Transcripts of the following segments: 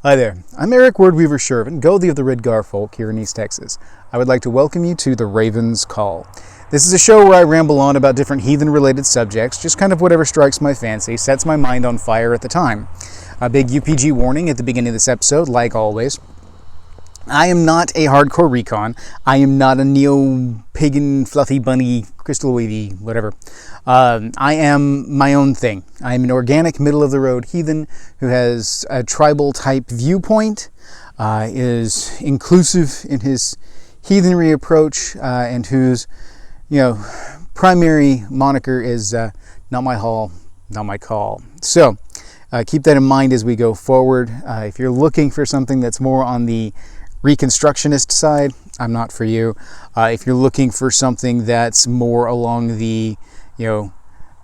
Hi there, I'm Eric Wordweaver Sjerven, Goldie of the Ridgar folk here in East Texas. I would like to welcome you to The Raven's Call. This is a show where I ramble on about different heathen-related subjects, just kind of whatever strikes my fancy, sets my mind on fire at the time. A big UPG warning at the beginning of this episode, like always. I am not a hardcore recon. I am not a neo-pagan, fluffy bunny, crystal wavy, whatever. I am my own thing. I am an organic, middle-of-the-road heathen who has a tribal-type viewpoint, is inclusive in his heathenry approach, and whose, primary moniker is not my hall, not my call. So, keep that in mind as we go forward. If you're looking for something that's more on the Reconstructionist side, I'm not for you. If you're looking for something that's more along the,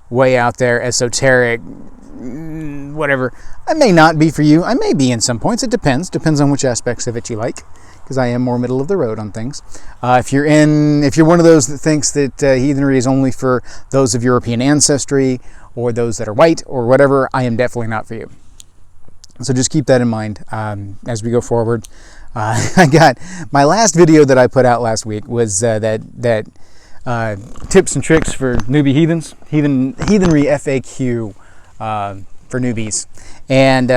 way out there, esoteric, whatever, I may not be for you. I may be in some points. It depends. Depends on which aspects of it you like, because I am more middle of the road on things. If you're one of those that thinks that heathenry is only for those of European ancestry or those that are white or whatever, I am definitely not for you. So just keep that in mind as we go forward. I got my last video that I put out last week was that tips and tricks for newbie heathens, heathenry FAQ for newbies, and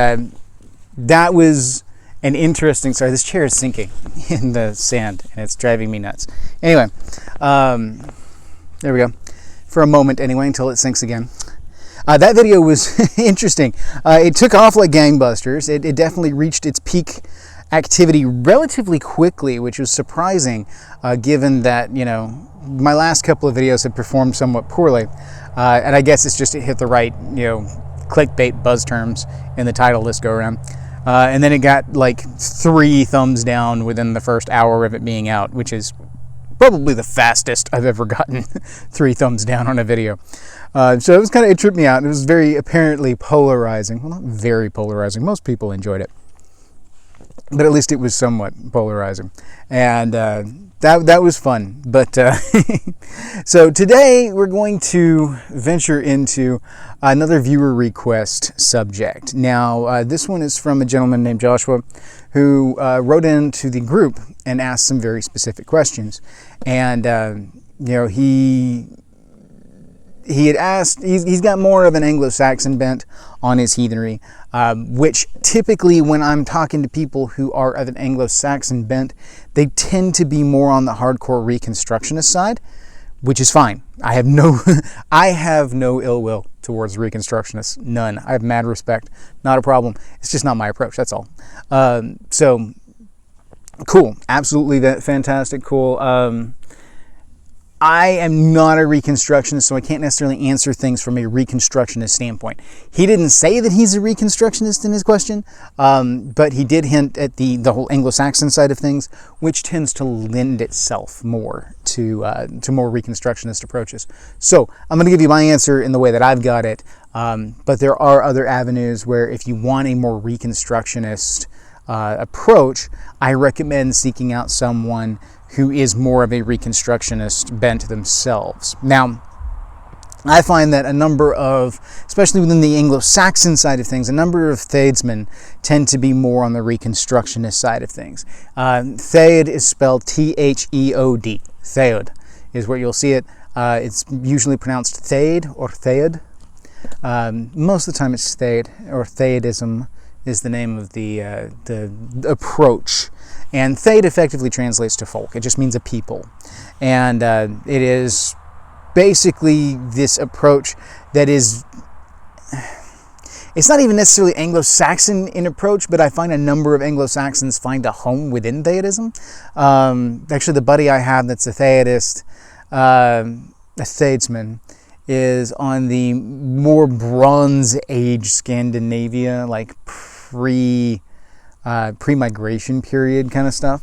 that was an interesting. Sorry, this chair is sinking in the sand and it's driving me nuts. Anyway, there we go. For a moment, anyway, until it sinks again. That video was interesting. It took off like gangbusters. It definitely reached its peak activity relatively quickly, which was surprising, given that, my last couple of videos had performed somewhat poorly. And I guess it hit the right, clickbait buzz terms in the title this go around. And then it got like 3 thumbs down within the first hour of it being out, which is probably the fastest I've ever gotten 3 thumbs down on a video. So it was it tripped me out. It was very apparently polarizing. Well, not very polarizing. Most people enjoyed it. But at least it was somewhat polarizing. And that was fun. But so today we're going to venture into another viewer request subject. Now, this one is from a gentleman named Joshua who wrote into the group and asked some very specific questions. And, he had asked, he's got more of an Anglo-Saxon bent on his heathenry, which typically when I'm talking to people who are of an Anglo-Saxon bent, they tend to be more on the hardcore Reconstructionist side, which is fine. I have no ill will towards Reconstructionists, none. I have mad respect, not a problem. It's just not my approach, that's all. So, cool, absolutely fantastic, cool. I am not a Reconstructionist, so I can't necessarily answer things from a Reconstructionist standpoint. He didn't say that he's a Reconstructionist in his question, but he did hint at the whole Anglo-Saxon side of things, which tends to lend itself more to more Reconstructionist approaches. So I'm going to give you my answer in the way that I've got it, but there are other avenues where if you want a more Reconstructionist approach, I recommend seeking out someone who is more of a Reconstructionist bent themselves. Now, I find that a number of, especially within the Anglo-Saxon side of things, a number of Thadesmen tend to be more on the Reconstructionist side of things. Theod is spelled T-H-E-O-D. Theod is where you'll see it. It's usually pronounced Thade or Theod. Most of the time it's Thade, or Theodism is the name of the approach. And Thade effectively translates to folk. It just means a people. And it is basically this approach that is, it's not even necessarily Anglo-Saxon in approach, but I find a number of Anglo-Saxons find a home within Theodism. Actually, the buddy I have that's a Theodist, a Thadesman, is on the more Bronze Age Scandinavia, like pre-migration period kind of stuff.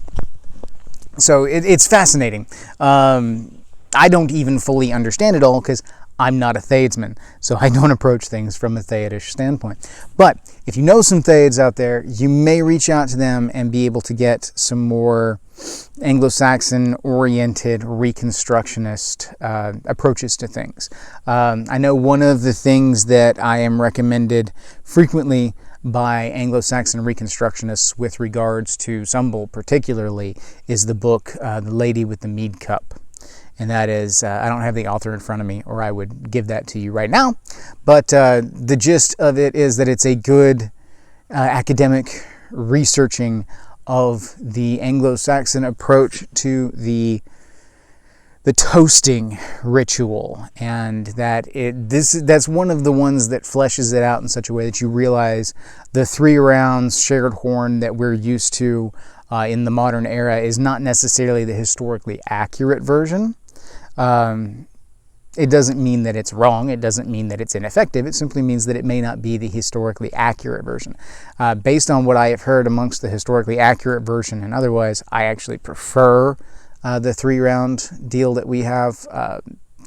So it's fascinating. I don't even fully understand it all because I'm not a Thadesman, so I don't approach things from a Thadish standpoint. But if you know some Thades out there, you may reach out to them and be able to get some more Anglo-Saxon-oriented Reconstructionist approaches to things. I know one of the things that I am recommended frequently by Anglo-Saxon Reconstructionists with regards to Sumbel particularly is the book The Lady with the Mead Cup. And that is, I don't have the author in front of me, or I would give that to you right now. But the gist of it is that it's a good academic researching of the Anglo-Saxon approach to the toasting ritual, and that that's one of the ones that fleshes it out in such a way that you realize the 3 rounds shared horn that we're used to in the modern era is not necessarily the historically accurate version. It doesn't mean that it's wrong. It doesn't mean that it's ineffective. It simply means that it may not be the historically accurate version. Based on what I have heard amongst the historically accurate version and otherwise, I actually prefer the 3-round deal that we have.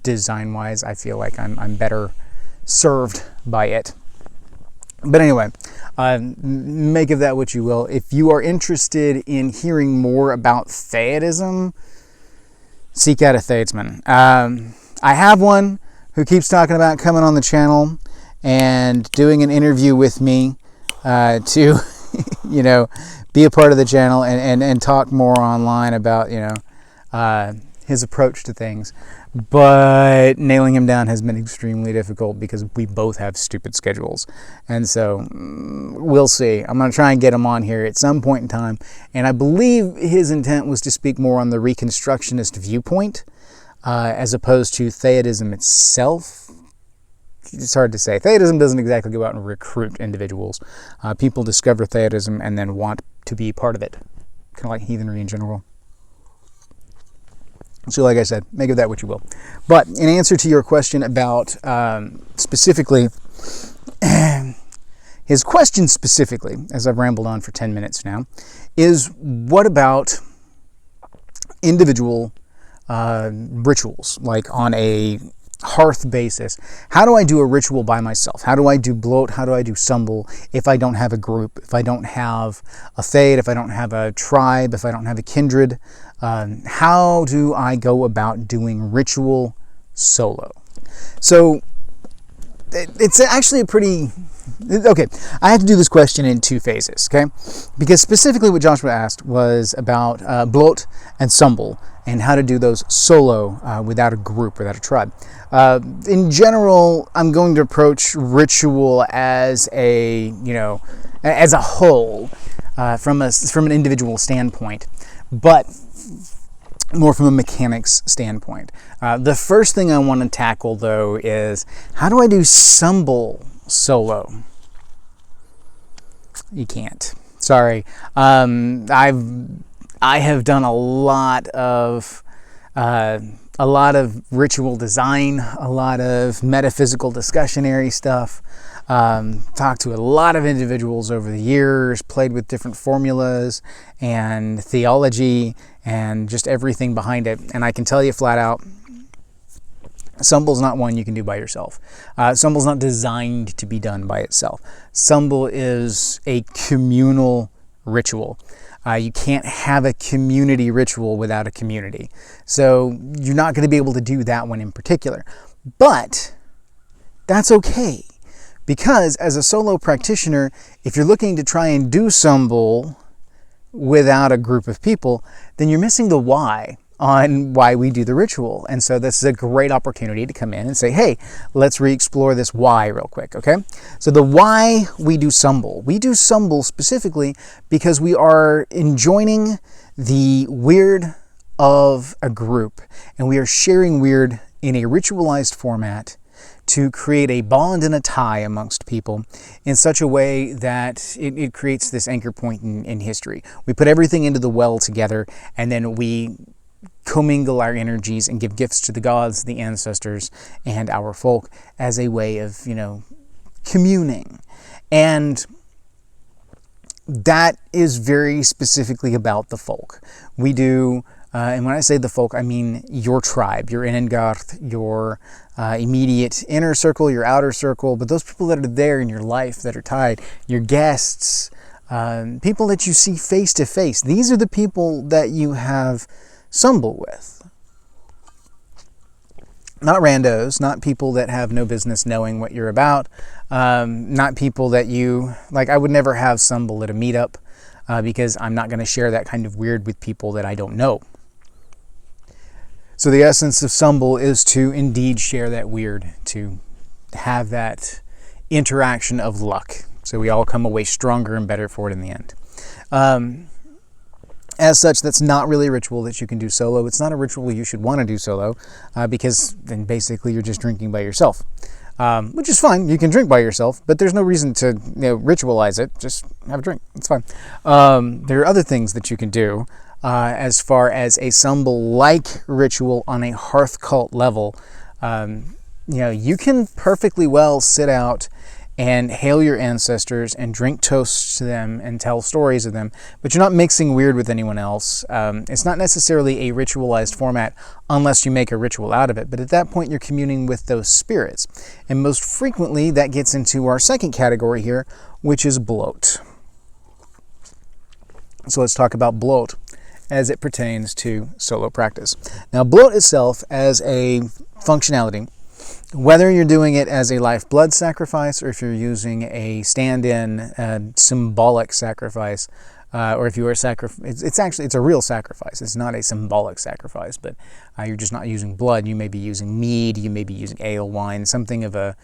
Design-wise, I feel like I'm better served by it. But anyway, make of that what you will. If you are interested in hearing more about Theodism, seek out a Theodsman. I have one who keeps talking about coming on the channel and doing an interview with me to, be a part of the channel and talk more online about, his approach to things. But nailing him down has been extremely difficult because we both have stupid schedules. And so we'll see. I'm going to try and get him on here at some point in time. And I believe his intent was to speak more on the Reconstructionist viewpoint as opposed to Theodism itself. It's hard to say. Theodism doesn't exactly go out and recruit individuals. People discover Theodism and then want to be part of it. Kind of like heathenry in general. So like I said, make of that what you will. But in answer to your question about specifically, his question specifically, as I've rambled on for 10 minutes now, is what about individual rituals, like on a Hearth basis? How do I do a ritual by myself? How do I do Blót? How do I do Sumbel if I don't have a group, if I don't have a Thaid, if I don't have a tribe, if I don't have a kindred? How do I go about doing ritual solo? So it's actually a pretty... Okay, I had to do this question in 2 phases, okay? Because specifically what Joshua asked was about Blót and Sumbel and how to do those solo without a group, without a tribe. In general, I'm going to approach ritual as a whole, from an individual standpoint, but more from a mechanics standpoint. The first thing I want to tackle, though, is how do I do Sumbel solo? You can't. Sorry. I have done a lot of ritual design, a lot of metaphysical discussionary stuff. Talked to a lot of individuals over the years, played with different formulas and theology and just everything behind it. And I can tell you flat out, Sumbel's not one you can do by yourself. Sumbel's not designed to be done by itself. Sumbel is a communal ritual. You can't have a community ritual without a community. So you're not going to be able to do that one in particular. But that's okay. Because as a solo practitioner, if you're looking to try and do Sumbel without a group of people, then you're missing the why on why we do the ritual. And so this is a great opportunity to come in and say, hey, let's re-explore this why real quick, okay? So the why we do Sumbel. We do Sumbel specifically because we are enjoining the weird of a group, and we are sharing weird in a ritualized format to create a bond and a tie amongst people in such a way that it creates this anchor point in history. We put everything into the well together, and then we commingle our energies and give gifts to the gods, the ancestors, and our folk as a way of, communing. And that is very specifically about the folk. We do, and when I say the folk, I mean your tribe, your Innengarth, your immediate inner circle, your outer circle, but those people that are there in your life that are tied, your guests, people that you see face to face. These are the people that you have Sumbel with. Not randos, not people that have no business knowing what you're about, not people that you, like, I would never have Sumbel at a meetup because I'm not going to share that kind of weird with people that I don't know. So the essence of Sumbel is to indeed share that weird, to have that interaction of luck. So we all come away stronger and better for it in the end. As such, that's not really a ritual that you can do solo. It's not a ritual you should want to do solo because then basically you're just drinking by yourself, which is fine. You can drink by yourself, but there's no reason to ritualize it. Just have a drink. It's fine. There are other things that you can do as far as a Sumbel-like ritual on a Hearth cult level. You can perfectly well sit out and hail your ancestors and drink toasts to them and tell stories of them, but you're not mixing weird with anyone else. It's not necessarily a ritualized format unless you make a ritual out of it, but at that point you're communing with those spirits. And most frequently that gets into our second category here, which is Blót. So let's talk about Blót as it pertains to solo practice. Now, Blót itself as a functionality, whether you're doing it as a life blood sacrifice or if you're using a stand-in symbolic sacrifice, or if you are it's a real sacrifice. It's not a symbolic sacrifice, but you're just not using blood. You may be using mead, you may be using ale, wine, something of a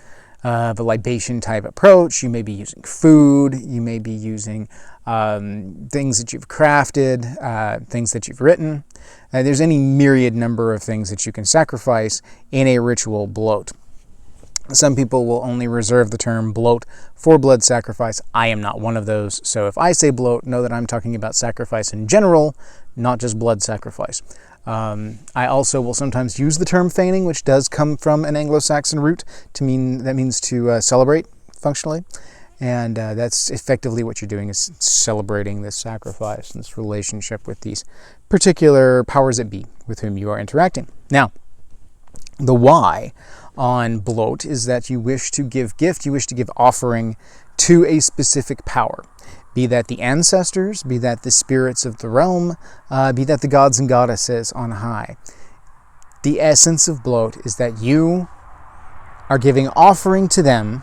libation type approach. You may be using food, you may be using things that you've crafted, things that you've written. There's any myriad number of things that you can sacrifice in a ritual Blót. Some people will only reserve the term Blót for blood sacrifice. I am not one of those. So if I say Blót, know that I'm talking about sacrifice in general, not just blood sacrifice. I also will sometimes use the term feigning, which does come from an Anglo-Saxon root that means to celebrate functionally. And that's effectively what you're doing, is celebrating this sacrifice and this relationship with these particular powers that be with whom you are interacting. Now, the why on Blót is that you wish to give gift, you wish to give offering to a specific power. Be that the ancestors, be that the spirits of the realm, be that the gods and goddesses on high. The essence of Blót is that you are giving offering to them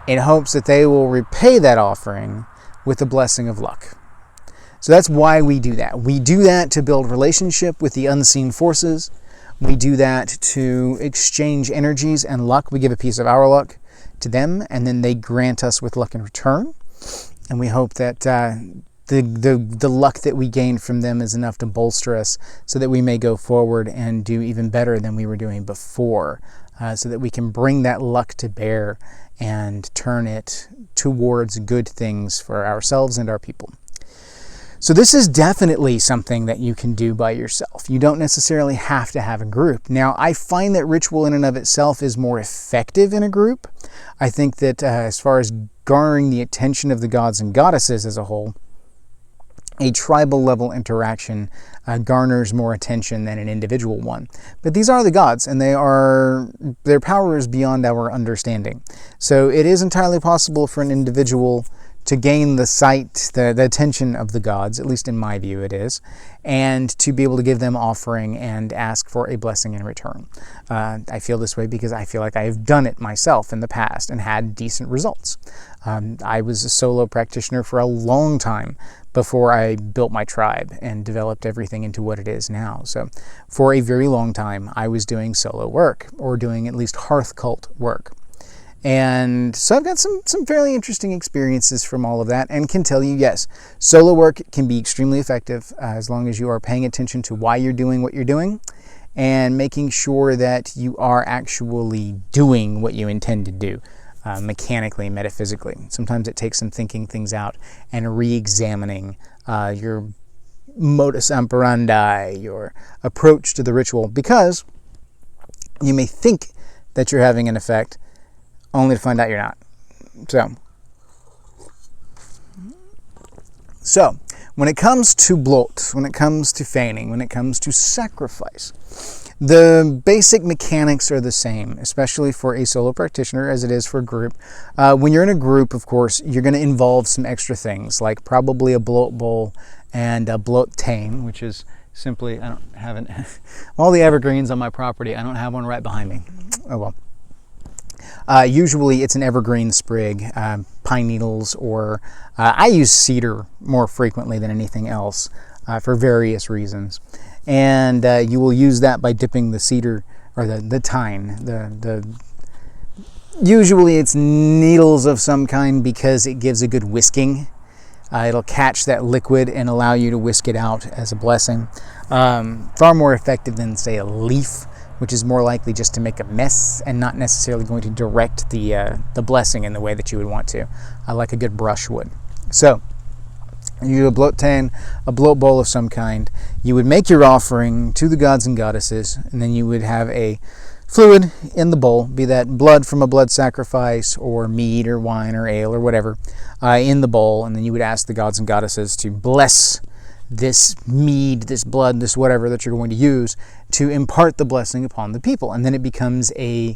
in hopes that they will repay that offering with the blessing of luck. So that's why we do that. We do that to build relationship with the unseen forces. We do that to exchange energies and luck. We give a piece of our luck to them, and then they grant us with luck in return. And we hope that the luck that we gain from them is enough to bolster us so that we may go forward and do even better than we were doing before, so that we can bring that luck to bear and turn it towards good things for ourselves and our people. So this is definitely something that you can do by yourself. You don't necessarily have to have a group. Now, I find that ritual in and of itself is more effective in a group. I think that as far as garnering the attention of the gods and goddesses as a whole, a tribal level interaction garners more attention than an individual one. But these are the gods, and their power is beyond our understanding. So it is entirely possible for an individual to gain the sight, the attention of the gods, at least in my view it is, and to be able to give them offering and ask for a blessing in return. I feel this way because I feel like I have done it myself in the past and had decent results. I was a solo practitioner for a long time before I built my tribe and developed everything into what it is now. So for a very long time, I was doing solo work, or doing at least Hearth cult work. And so I've got some fairly interesting experiences from all of that, and can tell you, yes, solo work can be extremely effective as long as you are paying attention to why you're doing what you're doing and making sure that you are actually doing what you intend to do, mechanically, metaphysically. Sometimes it takes some thinking things out and re-examining your modus operandi, your approach to the ritual, because you may think that you're having an effect only to find out you're not. So, when it comes to Blót, when it comes to feigning, when it comes to sacrifice, the basic mechanics are the same, especially for a solo practitioner as it is for a group. When you're in a group, of course, you're going to involve some extra things, like probably a Blót bowl and Blót, which is simply, I don't have all the evergreens on my property, I don't have one right behind me. Oh well. Usually it's an evergreen sprig, pine needles, or I use cedar more frequently than anything else for various reasons. And you will use that by dipping the cedar, or the tine. Usually it's needles of some kind because it gives a good whisking. It'll catch that liquid and allow you to whisk it out as a blessing. Far more effective than, say, a leaf, which is more likely just to make a mess and not necessarily going to direct the blessing in the way that you would want to. I like a good brush would. So, you do a Blót, a Blót bowl of some kind. You would make your offering to the gods and goddesses, and then you would have a fluid in the bowl, be that blood from a blood sacrifice, or mead, or wine, or ale, or whatever, in the bowl, and then you would ask the gods and goddesses to bless this mead, this blood, this whatever that you're going to use to impart the blessing upon the people. And then it becomes a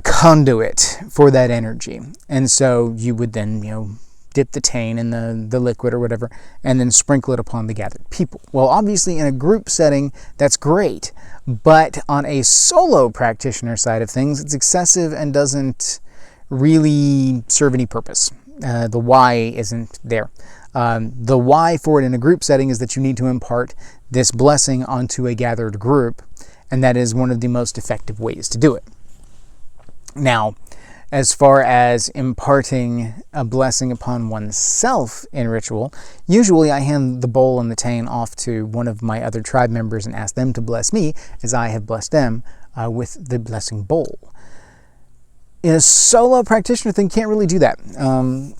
conduit for that energy. And so you would then, dip the tane in the liquid or whatever, and then sprinkle it upon the gathered people. Well, obviously in a group setting, that's great. But on a solo practitioner side of things, it's excessive and doesn't really serve any purpose. The why isn't there. The why for it in a group setting is that you need to impart this blessing onto a gathered group, and that is one of the most effective ways to do it. Now, as far as imparting a blessing upon oneself in ritual, usually I hand the bowl and the tane off to one of my other tribe members and ask them to bless me as I have blessed them with the blessing bowl. In a solo practitioner thing, you can't really do that.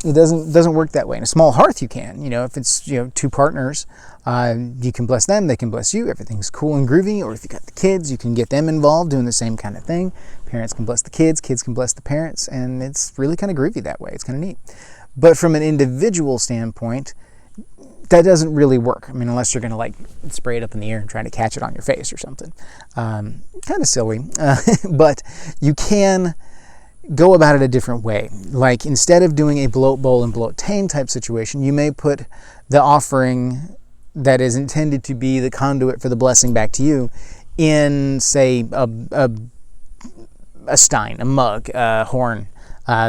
It doesn't work that way. In a small hearth, you can. If it's two partners, you can bless them, they can bless you. Everything's cool and groovy. Or if you got the kids, you can get them involved doing the same kind of thing. Parents can bless the kids can bless the parents, and it's really kind of groovy that way. It's kind of neat. But from an individual standpoint, that doesn't really work. Unless you're going to spray it up in the air and try to catch it on your face or something. Kind of silly, but you can go about it a different way. Like, instead of doing a Blót bowl and Blót type situation, you may put the offering that is intended to be the conduit for the blessing back to you in, say, a stein, a mug, a horn,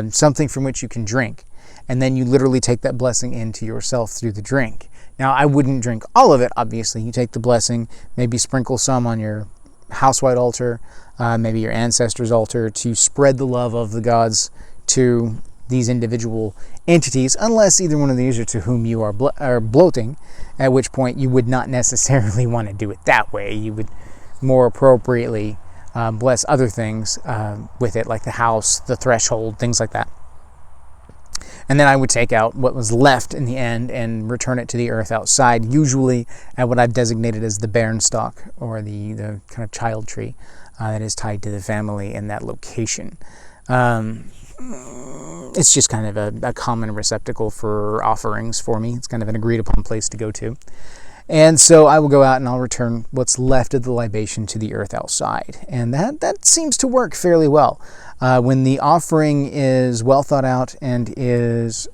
something from which you can drink. And then you literally take that blessing into yourself through the drink. Now, I wouldn't drink all of it, obviously. You take the blessing, maybe sprinkle some on your house white altar, maybe your ancestors' altar, to spread the love of the gods to these individual entities, unless either one of these are to whom you are bloating, at which point you would not necessarily want to do it that way. You would more appropriately bless other things with it, like the house, the threshold, things like that. And then I would take out what was left in the end and return it to the earth outside, usually at what I've designated as the bairnstalk, or the kind of child tree that is tied to the family in that location. It's just kind of a common receptacle for offerings for me. It's kind of an agreed upon place to go to. And so I will go out and I'll return what's left of the libation to the earth outside. And that seems to work fairly well. When the offering is well thought out and is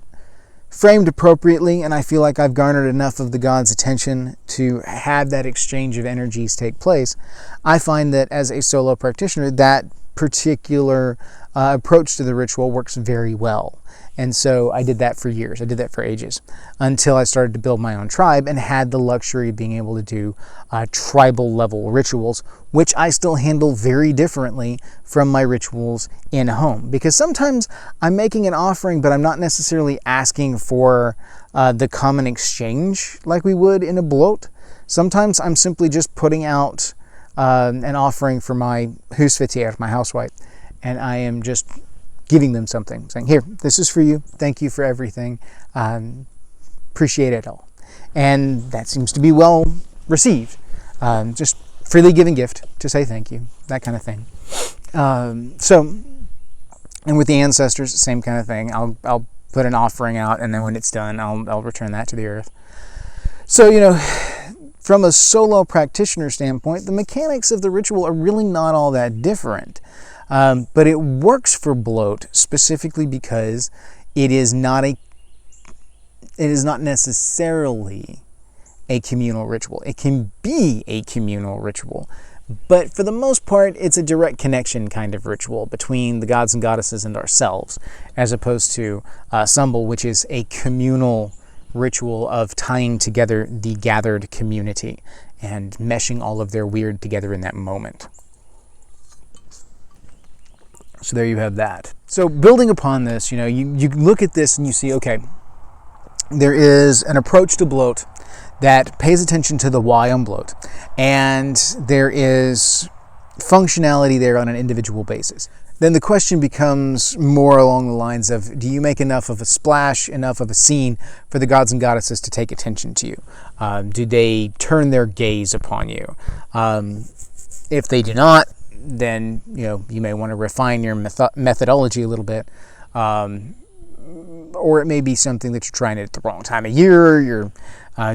framed appropriately, and I feel like I've garnered enough of the gods' attention to have that exchange of energies take place, I find that as a solo practitioner, that particular approach to the ritual works very well. And so I did that for years. I did that for ages, until I started to build my own tribe and had the luxury of being able to do tribal level rituals, which I still handle very differently from my rituals in home. Because sometimes I'm making an offering, but I'm not necessarily asking for the common exchange like we would in a Blót. Sometimes I'm simply just putting out an offering for my husfitier, my housewife, and I am just giving them something, saying, here, this is for you, thank you for everything, appreciate it all. And that seems to be well received. Just freely giving gift to say thank you, that kind of thing. And with the ancestors, same kind of thing. I'll put an offering out, and then when it's done, I'll return that to the earth. So, from a solo practitioner standpoint, the mechanics of the ritual are really not all that different. But it works for Blót specifically because it is not it is not necessarily a communal ritual. It can be a communal ritual, but for the most part, it's a direct connection kind of ritual between the gods and goddesses and ourselves, as opposed to Sumbel, which is a communal ritual of tying together the gathered community and meshing all of their weird together in that moment. So there you have that. So building upon this, you look at this and you see, okay, there is an approach to Blót that pays attention to the why on Blót, and there is functionality there on an individual basis. Then the question becomes more along the lines of, do you make enough of a splash, enough of a scene for the gods and goddesses to take attention to you? Do they turn their gaze upon you? If they do not, then you may want to refine your methodology a little bit. Or it may be something that you're trying at the wrong time of year, you're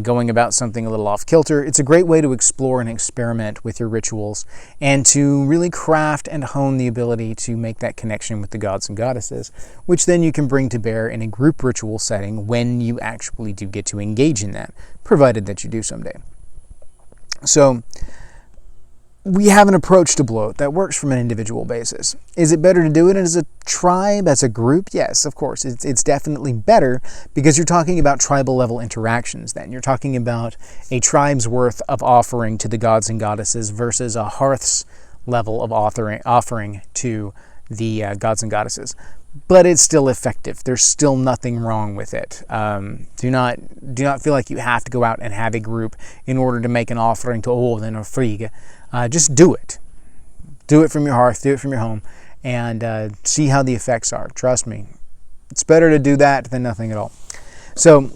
going about something a little off kilter. It's a great way to explore and experiment with your rituals and to really craft and hone the ability to make that connection with the gods and goddesses, which then you can bring to bear in a group ritual setting when you actually do get to engage in that, provided that you do someday. So we have an approach to Blót that works from an individual basis. Is it better to do it as a tribe, as a group? Yes, of course. It's definitely better because you're talking about tribal level interactions then. You're talking about a tribe's worth of offering to the gods and goddesses versus a Hearth's level of offering to the gods and goddesses. But it's still effective. There's still nothing wrong with it. Do not feel like you have to go out and have a group in order to make an offering to Odin or Frigg. Just do it. Do it from your hearth, do it from your home, and see how the effects are. Trust me. It's better to do that than nothing at all. So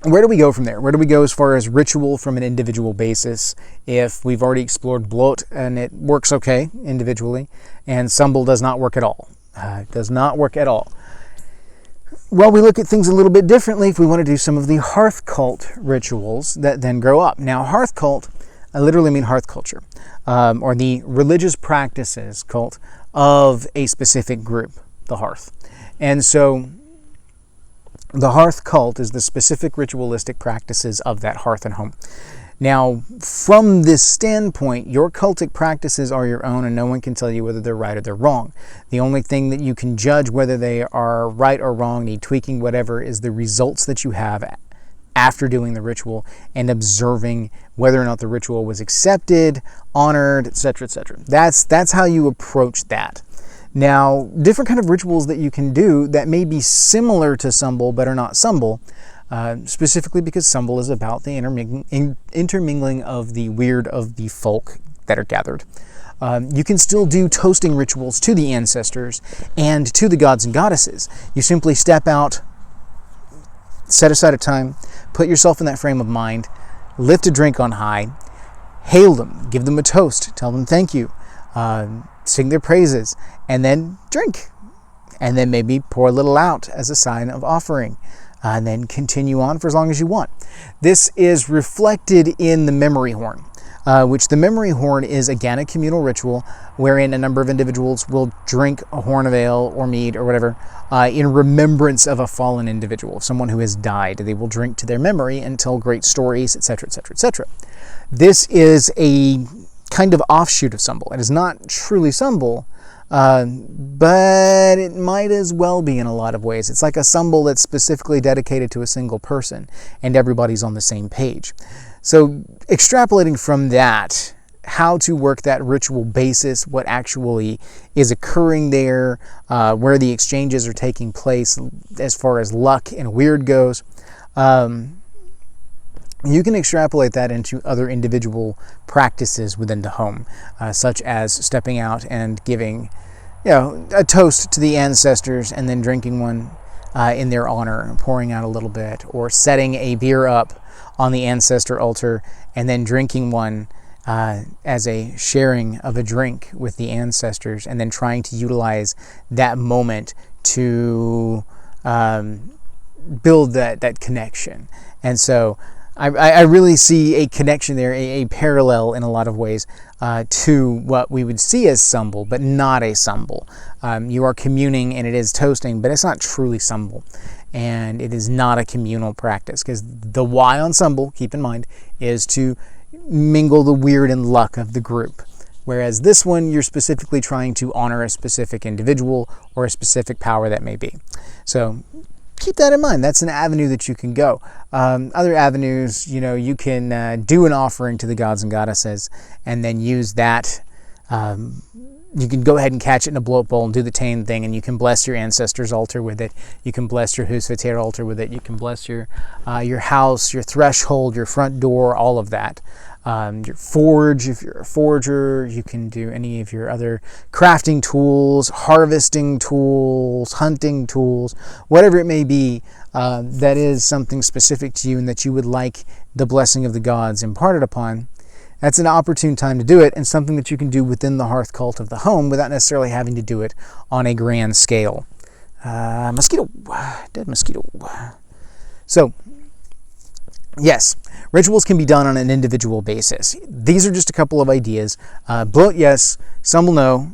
where do we go from there? Where do we go as far as ritual from an individual basis if we've already explored Blót and it works okay individually, and Sumbel does not work at all? It does not work at all. Well, we look at things a little bit differently if we want to do some of the hearth cult rituals that then grow up. Now, hearth cult, I literally mean hearth culture, or the religious practices cult of a specific group, the hearth. And so the hearth cult is the specific ritualistic practices of that hearth and home. Now, from this standpoint, your cultic practices are your own, and no one can tell you whether they're right or they're wrong. The only thing that you can judge whether they are right or wrong, need tweaking, whatever, is the results that you have after doing the ritual and observing whether or not the ritual was accepted, honored, etc., etc. That's how you approach that. Now, different kind of rituals that you can do that may be similar to Sumbel but are not Sumbel, specifically because Sumbel is about the intermingling of the weird of the folk that are gathered. You can still do toasting rituals to the ancestors and to the gods and goddesses. You simply step out, set aside a time, put yourself in that frame of mind, lift a drink on high, hail them, give them a toast, tell them thank you, sing their praises, and then drink. And then maybe pour a little out as a sign of offering. And then continue on for as long as you want. This is reflected in the memory horn, which the memory horn is again a communal ritual wherein a number of individuals will drink a horn of ale or mead or whatever in remembrance of a fallen individual, someone who has died. They will drink to their memory and tell great stories, etc., etc., etc. This is a kind of offshoot of Sumbel. It is not truly Sumbel, but it might as well be in a lot of ways. It's like a Sumbel that's specifically dedicated to a single person, and everybody's on the same page. So extrapolating from that, how to work that ritual basis, what actually is occurring there, where the exchanges are taking place as far as luck and weird goes, you can extrapolate that into other individual practices within the home, such as stepping out and giving, a toast to the ancestors and then drinking one in their honor, pouring out a little bit, or setting a beer up on the ancestor altar and then drinking one as a sharing of a drink with the ancestors, and then trying to utilize that moment to build that connection. And so I really see a connection there, a parallel in a lot of ways to what we would see as Sumbel, but not a Sumbel. You are communing and it is toasting, but it's not truly Sumbel. And it is not a communal practice, because the why on Sumbel, keep in mind, is to mingle the weird and luck of the group. Whereas this one, you're specifically trying to honor a specific individual or a specific power that may be. So keep that in mind. That's an avenue that you can go. Other avenues, you can do an offering to the gods and goddesses and then use that. You can go ahead and catch it in a Blót bowl and do the Tane thing, and you can bless your ancestors' altar with it. You can bless your Húsvítar altar with it. You can bless your house, your threshold, your front door, all of that. Your forge, if you're a forger, you can do any of your other crafting tools, harvesting tools, hunting tools, whatever it may be, that is something specific to you and that you would like the blessing of the gods imparted upon. That's an opportune time to do it, and something that you can do within the hearth cult of the home without necessarily having to do it on a grand scale. Mosquito, dead mosquito. So, yes, rituals can be done on an individual basis. These are just a couple of ideas. Blót, yes. Sumbel, no.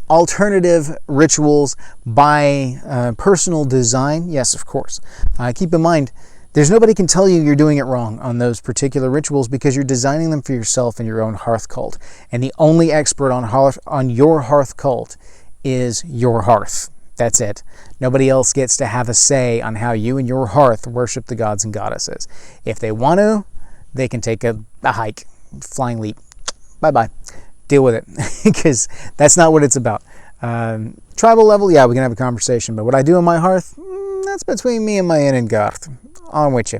Alternative rituals by personal design, yes, of course. Keep in mind, there's nobody can tell you you're doing it wrong on those particular rituals, because you're designing them for yourself and your own hearth cult. And the only expert on your hearth cult is your hearth. That's it. Nobody else gets to have a say on how you and your hearth worship the gods and goddesses. If they want to, they can take a hike, flying leap. Bye-bye. Deal with it, because that's not what it's about. Tribal level, yeah, we can have a conversation, but what I do in my hearth, that's between me and my Garth. On with you.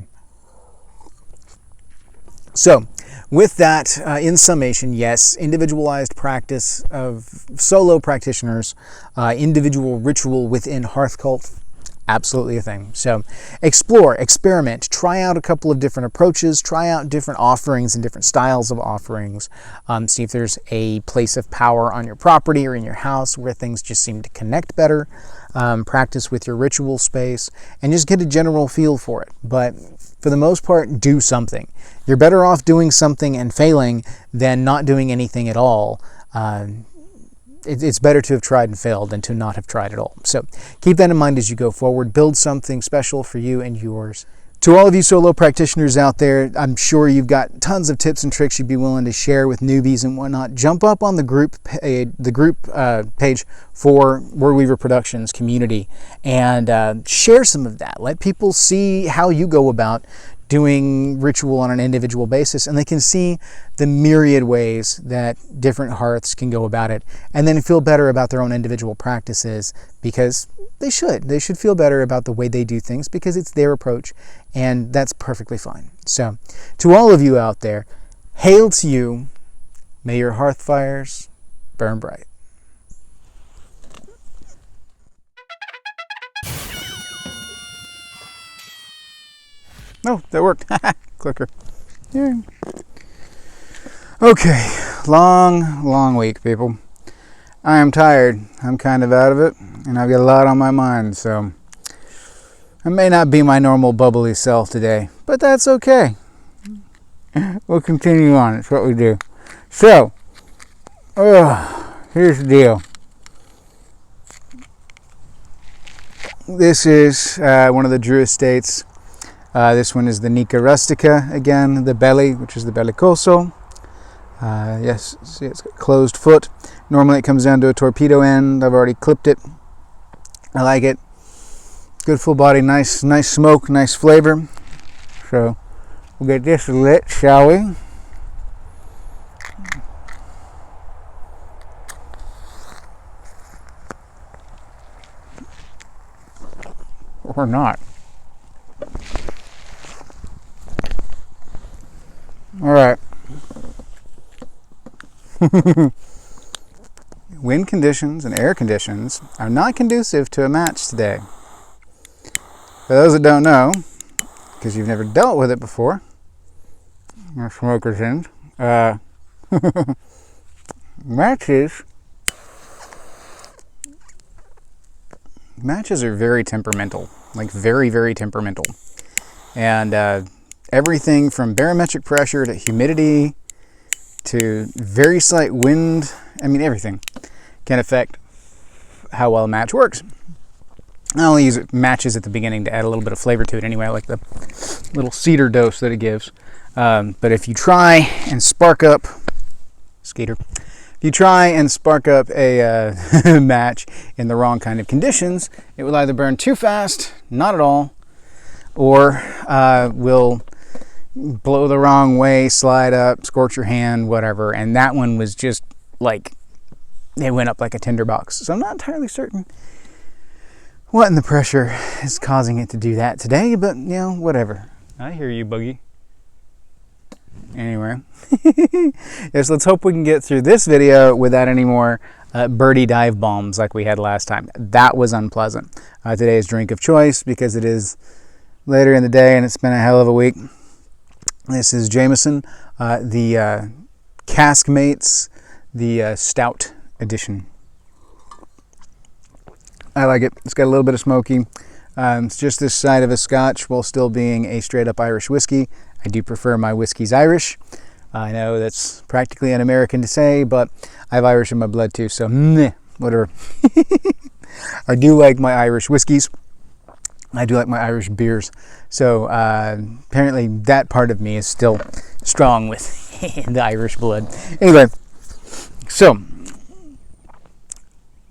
So, with that, in summation, yes, individualized practice of solo practitioners, individual ritual within hearth cult, absolutely a thing. So, explore, experiment, try out a couple of different approaches, try out different offerings and different styles of offerings. See if there's a place of power on your property or in your house where things just seem to connect better. Practice with your ritual space and just get a general feel for it. But for the most part, do something. You're better off doing something and failing than not doing anything at all. It's better to have tried and failed than to not have tried at all. So keep that in mind as you go forward. Build something special for you and yours. To all of you solo practitioners out there, I'm sure you've got tons of tips and tricks you'd be willing to share with newbies and whatnot. Jump up on the group page for Word Weaver Productions community and share some of that. Let people see how you go about doing ritual on an individual basis, and they can see the myriad ways that different hearths can go about it, and then feel better about their own individual practices, because they should feel better about the way they do things, because it's their approach, and that's perfectly fine. So to all of you out there, hail to you. May your hearth fires burn bright. Oh, that worked. Clicker. Yeah. Okay, long week, people. I am tired. I'm kind of out of it, and I've got a lot on my mind, so I may not be my normal bubbly self today, but that's okay. We'll continue on. It's what we do. So, here's the deal. This is one of the Drew estates. This one is the Nica Rustica again, the belly, which is the bellicoso. Yes, see, it's got closed foot. Normally it comes down to a torpedo end. I've already clipped it. I like it. Good full body, nice smoke, nice flavor. So we'll get this lit, shall we? Or not. All right. Wind conditions and air conditions are not conducive to a match today. For those that don't know, because you've never dealt with it before, or smokers in, matches are very temperamental, like very, very temperamental. And everything from barometric pressure to humidity to very slight wind. I mean, everything can affect how well a match works. I only use matches at the beginning to add a little bit of flavor to it anyway, like the little cedar dose that it gives. But if you try and spark up, if you try and spark up a match in the wrong kind of conditions, it will either burn too fast, not at all, or will blow the wrong way, slide up, scorch your hand, whatever. And that one was just like, it went up like a tinderbox. So I'm not entirely certain what in the pressure is causing it to do that today, but, you know, whatever. I hear you, Boogie. Anyway, yes, let's hope we can get through this video without any more birdie dive bombs like we had last time. That was unpleasant. Today's drink of choice, because it is later in the day and it's been a hell of a week. This is Jameson, the Caskmates, the Stout edition. I like it. It's got a little bit of smoky. It's just this side of a Scotch while still being a straight up Irish whiskey. I do prefer my whiskeys Irish. I know that's practically un-American to say, but I have Irish in my blood too, so whatever. I do like my Irish whiskeys. I do like my Irish beers. So apparently that part of me is still strong with the Irish blood. Anyway, so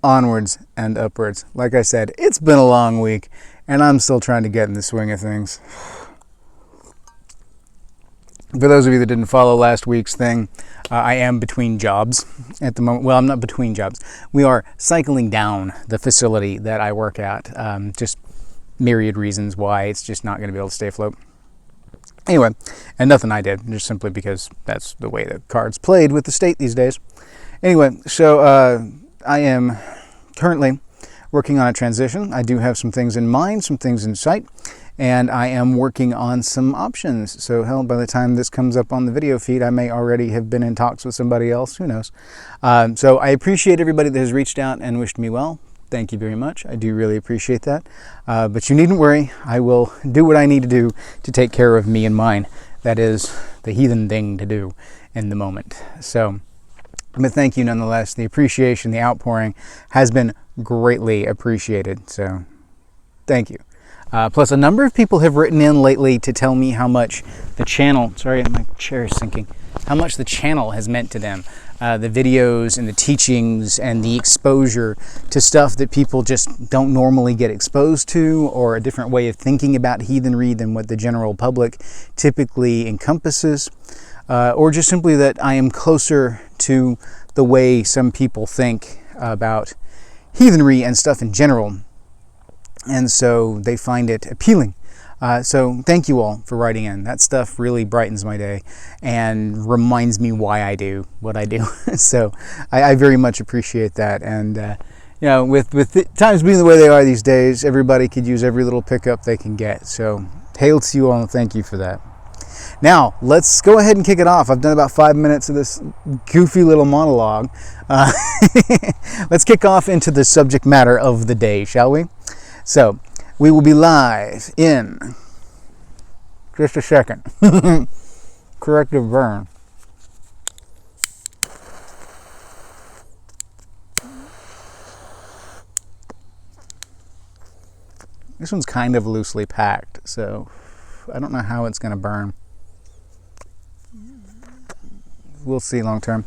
onwards and upwards. Like I said, it's been a long week, and I'm still trying to get in the swing of things. For those of you that didn't follow last week's thing, I am between jobs at the moment. Well, I'm not between jobs. We are cycling down the facility that I work at. Just myriad reasons why it's just not going to be able to stay afloat. Anyway, and nothing I did, just simply because that's the way the card's played with the state these days. Anyway, so I am currently working on a transition. I do have some things in mind, some things in sight, and I am working on some options. So hell, by the time this comes up on the video feed, I may already have been in talks with somebody else. Who knows? So I appreciate everybody that has reached out and wished me well. Thank you very much. I do really appreciate that. But you needn't worry. I will do what I need to do to take care of me and mine. That is the heathen thing to do in the moment. So, but thank you nonetheless. The appreciation, the outpouring has been greatly appreciated. So thank you. Plus, a number of people have written in lately to tell me how much the channel, sorry, my chair is sinking, how much the channel has meant to them. The videos and the teachings and the exposure to stuff that people just don't normally get exposed to, or a different way of thinking about heathenry than what the general public typically encompasses, or just simply that I am closer to the way some people think about heathenry and stuff in general, and so they find it appealing. So thank you all for writing in. That stuff really brightens my day and reminds me why I do what I do. So I very much appreciate that. And you know, with the times being the way they are these days, everybody could use every little pickup they can get. So hail to you all and thank you for that. Now, let's go ahead and kick it off. I've done about 5 minutes of this goofy little monologue. Let's kick off into the subject matter of the day, shall we? So, we will be live in just a second. Corrective burn. This one's kind of loosely packed, so I don't know how it's going to burn. We'll see long term.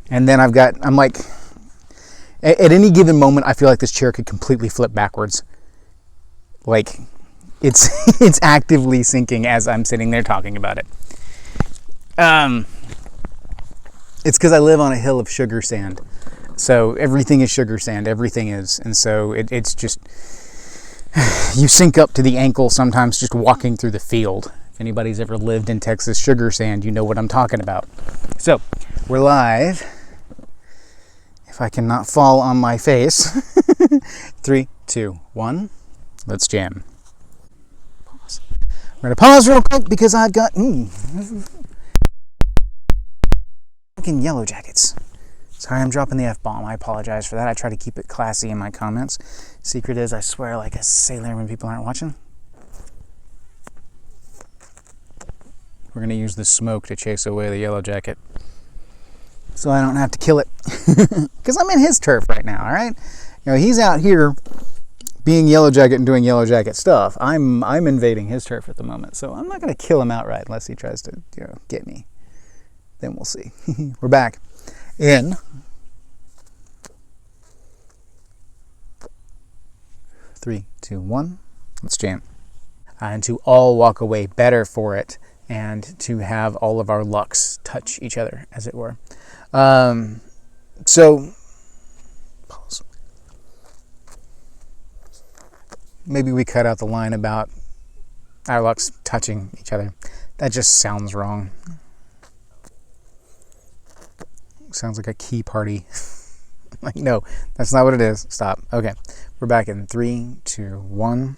And then I'm like, at any given moment, I feel like this chair could completely flip backwards. Like, it's actively sinking as I'm sitting there talking about it. It's because I live on a hill of sugar sand. So everything is sugar sand. Everything is. And so it's just, you sink up to the ankle sometimes just walking through the field. If anybody's ever lived in Texas sugar sand, you know what I'm talking about. So, we're live. If I cannot fall on my face. 3, 2, 1. Let's jam. Pause. We're going to pause real quick because I've got fucking yellow jackets. Sorry, I'm dropping the F-bomb. I apologize for that. I try to keep it classy in my comments. Secret is I swear like a sailor when people aren't watching. We're going to use the smoke to chase away the yellow jacket, so I don't have to kill it. Because I'm in his turf right now, all right? You know, he's out here being yellow jacket and doing yellow jacket stuff. I'm invading his turf at the moment, so I'm not going to kill him outright unless he tries to, you know, get me. Then we'll see. We're back in 3, 2, 1. Let's jam. And to all walk away better for it, and to have all of our lucks touch each other, as it were. So, pause. Maybe we cut out the line about our lucks touching each other. That just sounds wrong. Sounds like a key party. Like, no, that's not what it is. Stop. Okay, we're back in 3, 2, 1.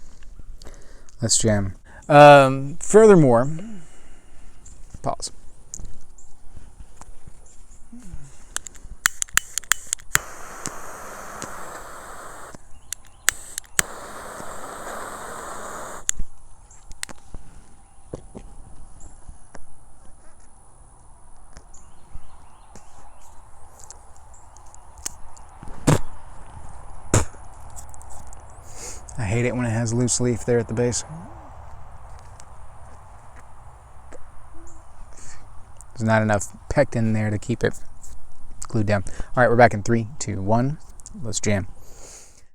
Let's jam. Furthermore, pause. I hate it when it has loose leaf there at the base. There's not enough pectin there to keep it glued down. All right, we're back in 3, 2, 1. Let's jam.